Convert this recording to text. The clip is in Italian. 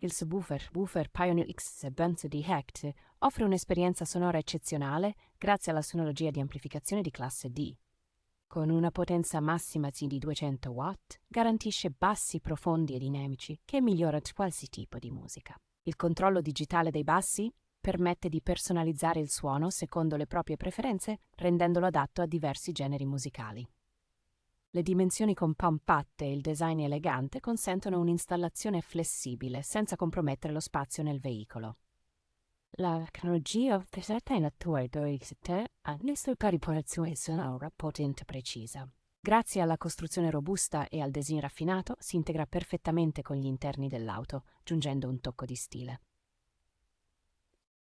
Il subwoofer Pioneer X7 di Hecht offre un'esperienza sonora eccezionale grazie alla sonologia di amplificazione di classe D. Con una potenza massima di 200 watt, garantisce bassi profondi e dinamici che migliorano qualsiasi tipo di musica. Il controllo digitale dei bassi permette di personalizzare il suono secondo le proprie preferenze, rendendolo adatto a diversi generi musicali. Le dimensioni compatte e il design elegante consentono un'installazione flessibile senza compromettere lo spazio nel veicolo. La tecnologia presente in attuale ha per riparazione sonora potente e precisa. Grazie alla costruzione robusta e al design raffinato, si integra perfettamente con gli interni dell'auto, giungendo un tocco di stile.